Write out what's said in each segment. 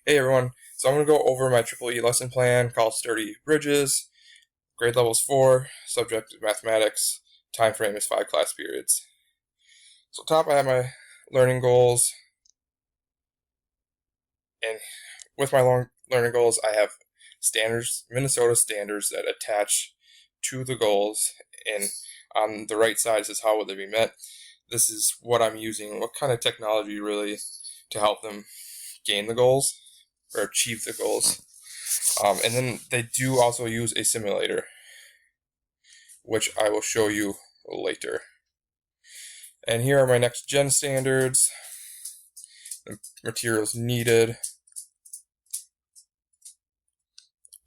Hey everyone, so I'm going to go over my Triple E lesson plan called Sturdy Bridges. Grade level is 4, subject is mathematics, time frame is 5 class periods. So top I have my learning goals, and with my learning goals I have standards, Minnesota standards that attach to the goals, and on the right side says how will they be met. This is what I'm using, what kind of technology really to help them gain the goals or achieve the goals. And then they do also use a simulator, which I will show you later. And here are my next gen standards, the materials needed,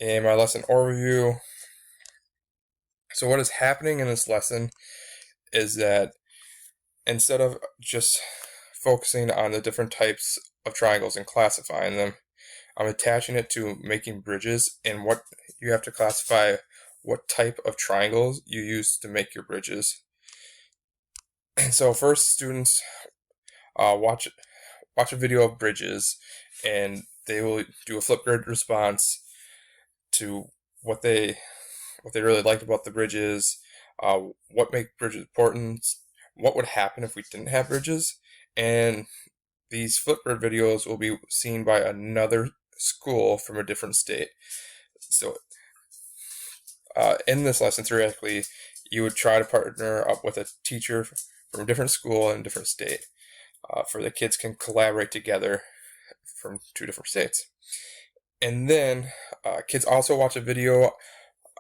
and my lesson overview. So what is happening in this lesson is that instead of just focusing on the different types of triangles and classifying them, I'm attaching it to making bridges, and what you have to classify what type of triangles you use to make your bridges. So first, students watch a video of bridges, and they will do a Flipgrid response to what they really liked about the bridges, what makes bridges important, what would happen if we didn't have bridges, and these Flipgrid videos will be seen by another school from a different state. So in this lesson, theoretically, you would try to partner up with a teacher from a different school in a different state, for the kids can collaborate together from 2 different states. And then kids also watch a video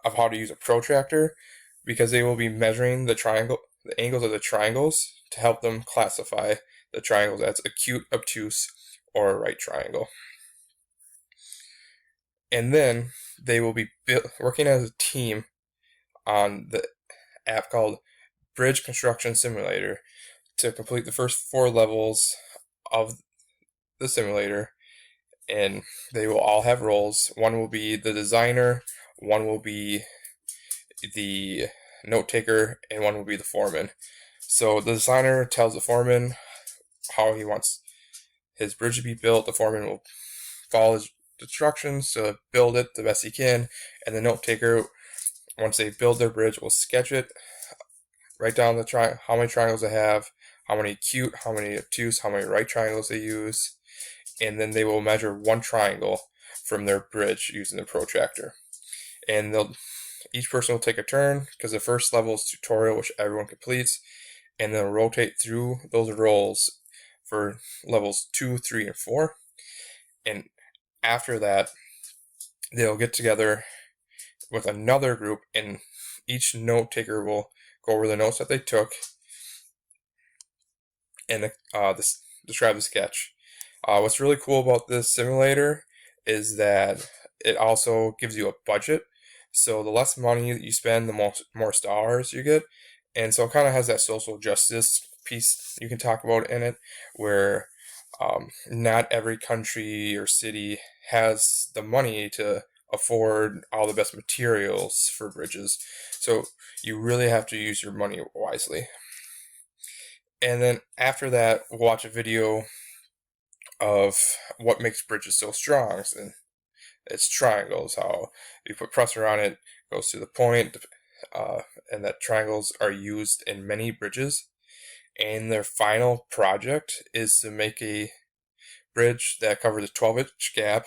of how to use a protractor, because they will be measuring the angles of the triangles to help them classify the triangles as acute, obtuse, or a right triangle. And then they will be working as a team on the app called Bridge Construction Simulator to complete the first 4 levels of the simulator, and they will all have roles. One will be the designer, one will be the note taker, and one will be the foreman. So the designer tells the foreman how he wants his bridge to be built. The foreman will follow his instructions to build it the best he can, and the note taker, once they build their bridge, will sketch it, write down how many triangles they have, how many acute, how many obtuse, how many right triangles they use, and then they will measure one triangle from their bridge using the protractor. And each person will take a turn, because the first level is tutorial, which everyone completes, and they'll rotate through those roles for levels 2, 3, and 4. And after that, they'll get together with another group, and each note taker will go over the notes that they took and describe the sketch. What's really cool about this simulator is that it also gives you a budget. So the less money that you spend, the more stars you get. And so it kind of has that social justice piece you can talk about in it, where not every country or city has the money to afford all the best materials for bridges. So you really have to use your money wisely. And then after that, we'll watch a video of what makes bridges so strong. And it's triangles, how you put pressure on it, goes to the point, and that triangles are used in many bridges. And their final project is to make a bridge that covers a 12-inch gap.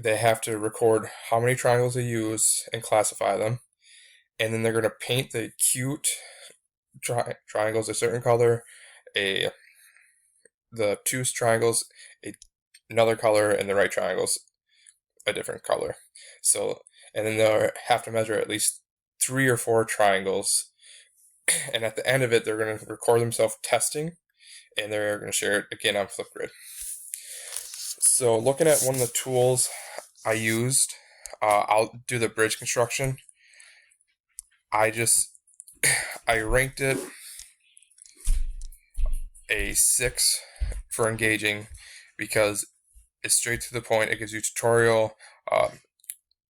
They have to record how many triangles they use and classify them. And then they're going to paint the acute triangles a certain color, the obtuse triangles another color, and the right triangles a different color. So, and then they'll have to measure at least 3 or 4 triangles. And at the end of it, they're going to record themselves testing, and they're going to share it again on Flipgrid. So looking at one of the tools I used, I'll do the bridge construction. I ranked it a 6 for engaging, because it's straight to the point. It gives you tutorial,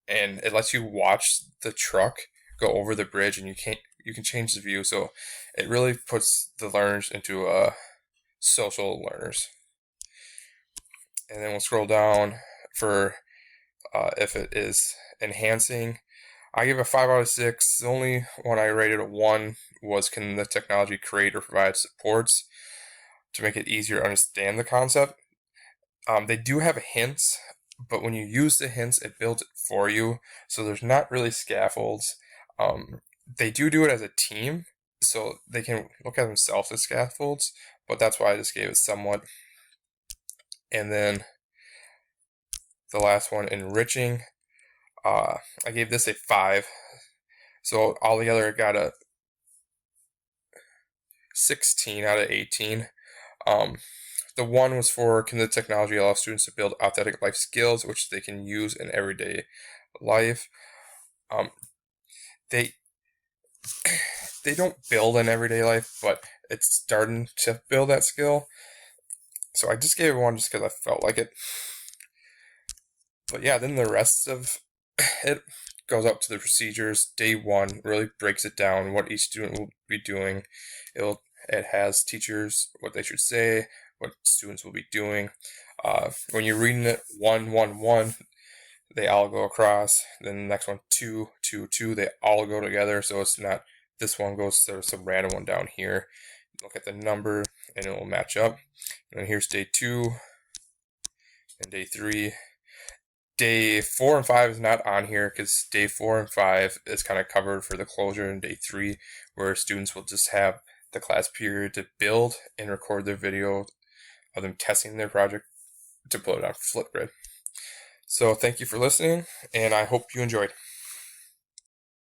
and it lets you watch the truck go over the bridge, and you can change the view. So it really puts the learners into social learners. And then we'll scroll down for if it is enhancing. I give a 5 out of 6. The only one I rated a 1 was, can the technology create or provide supports to make it easier to understand the concept. They do have hints, but when you use the hints, it builds it for you. So there's not really scaffolds. They do it as a team, so they can look at themselves as scaffolds, but that's why I just gave it somewhat. And then the last one, enriching. I gave this a 5. So altogether, it got a 16 out of 18. The 1 was for, can the technology allow students to build authentic life skills which they can use in everyday life? They don't build in everyday life, but it's starting to build that skill. So I just gave it 1 just because I felt like it. But yeah, then the rest of it goes up to the procedures. Day 1 really breaks it down, what each student will be doing. It has teachers, what they should say, what students will be doing. When you're reading it 1, 1, 1, they all go across. Then the next one 2, 2, 2, they all go together. So it's not this one goes to some random one down here. Look at the number and it will match up. And then here's day 2 and day 3. Day 4 and 5 is not on here because day 4 and 5 is kind of covered for the closure in day 3, where students will just have the class period to build and record their video of them testing their project to put it on Flipgrid. So thank you for listening, and I hope you enjoyed.